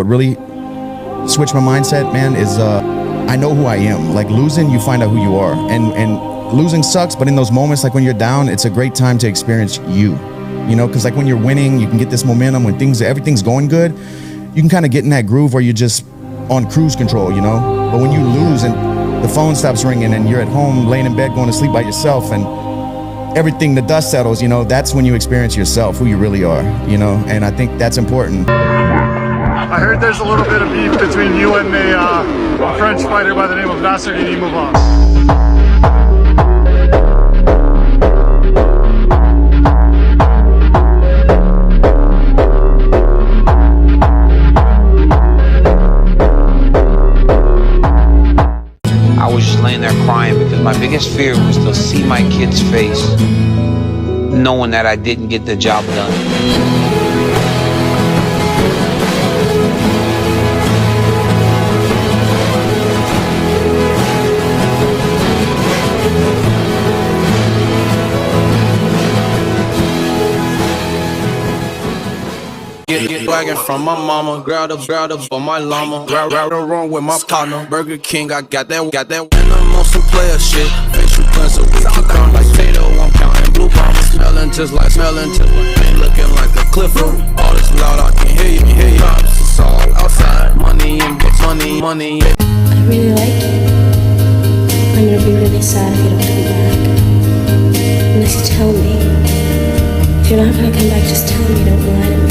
really switched my mindset, man, is I know who I am. Like losing, you find out who you are, and losing sucks, but in those moments, like when you're down, it's a great time to experience you know, because like when you're winning, you can get this momentum. When everything's going good, you can kind of get in that groove where you're just on cruise control, you know. But when you lose and the phone stops ringing and you're at home laying in bed going to sleep by yourself and everything, the dust settles, you know, that's when you experience yourself, who you really are, you know. And I think that's important. I heard there's a little bit of beef between you and a French fighter by the name of Nasser Imouvan. I was just laying there crying because my biggest fear was to see my kid's face knowing that I didn't get the job done. Get wagon from my mama, grab up on my llama, round wrong with my partner. Burger King, I got that, and I'm on some player shit. Facial cleanser, we can come like Tato, I'm counting blue bombs, smelling just like ain't looking like a Clifford. All this loud, I can hear you. It's all outside, money and money. I really like you. I'm gonna be really sad if you don't come back. Unless you tell me. If you're not gonna come back, just tell me, don't lie to me.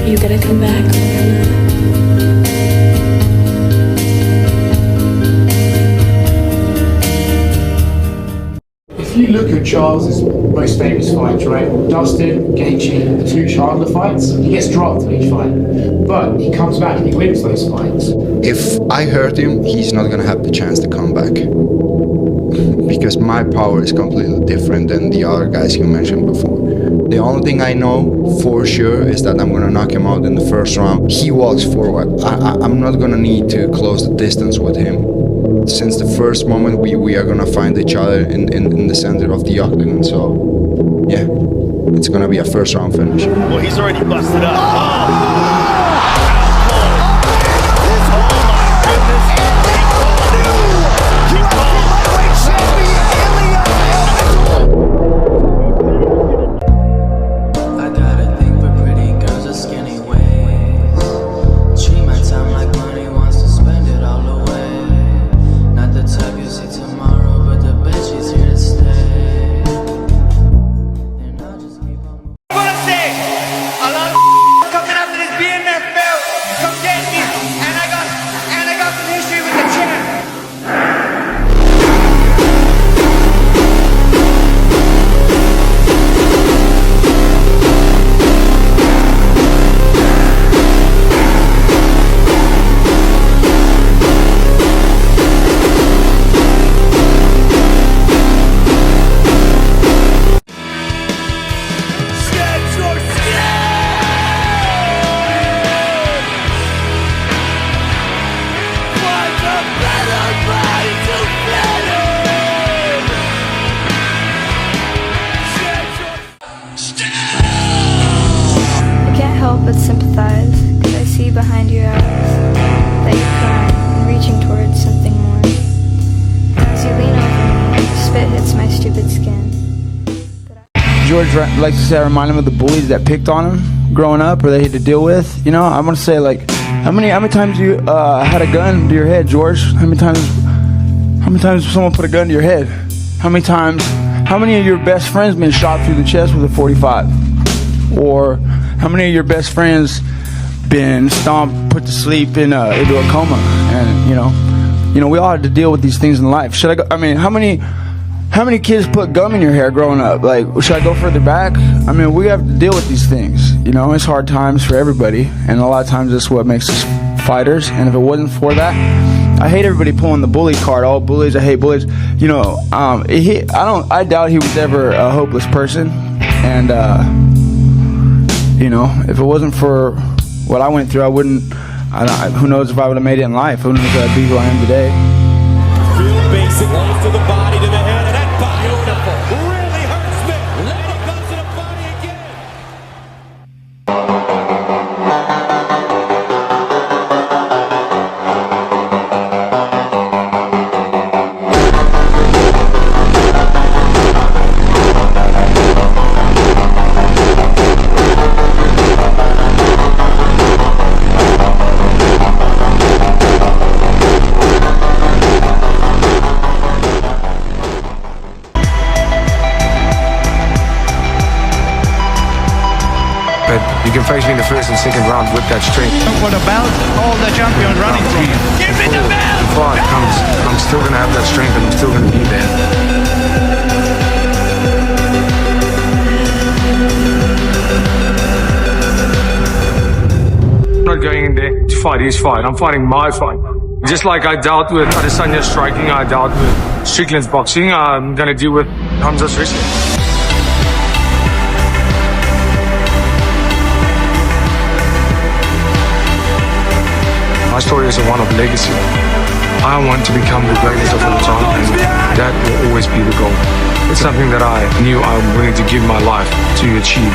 You gonna come back or not? If you look at Charles's most famous fights, right? Dustin, Gaethje, the two Chandler fights, he gets dropped in each fight. But he comes back and he wins those fights. If I hurt him, he's not gonna have the chance to come back. Because my power is completely different than the other guys you mentioned before. The only thing I know for sure is that I'm gonna knock him out in the first round. He walks forward. I'm not gonna need to close the distance with him. Since the first moment, we are gonna find each other in the center of the octagon. So, yeah, it's gonna be a first round finish. Well, he's already busted up. Oh! But sympathize, cause I see behind your eyes that you're crying and reaching towards something more. As you lean over me, spit hits my stupid skin. George likes to say I remind him of the bullies that picked on him growing up or they had to deal with. You know, I want to say, like, how many times you had a gun to your head, George? How many times someone put a gun to your head? How many of your best friends been shot through the chest with a 45? Or how many of your best friends been stomped, put to sleep into a coma? And you know, we all had to deal with these things in life. Should I go? I mean, how many kids put gum in your hair growing up? Like, should I go further back? I mean, we have to deal with these things. You know, it's hard times for everybody, and a lot of times that's what makes us fighters. And if it wasn't for that, I hate everybody pulling the bully card. All bullies, I hate bullies. You know, I doubt he was ever a hopeless person, and you know, if it wasn't for what I went through, I wouldn't. Who knows if I would have made it in life? Who knows if I'd be who I am today? Real basic, almost to the body, to the head, and that body really hurts me. Let it go to the body again. You can face me in the first and second round with that strength. What about all the champions running from you? Give me the belt! Before it comes, I'm still going to have that strength and I'm still going to be there. I'm not going in there to fight his fight. I'm fighting my fight. Just like I dealt with Adesanya striking, I dealt with Strickland's boxing, I'm going to deal with Hamza's wrestling. My story is one of legacy. I want to become the greatest of all time, and that will always be the goal. It's something that I knew I'm willing to give my life to achieve.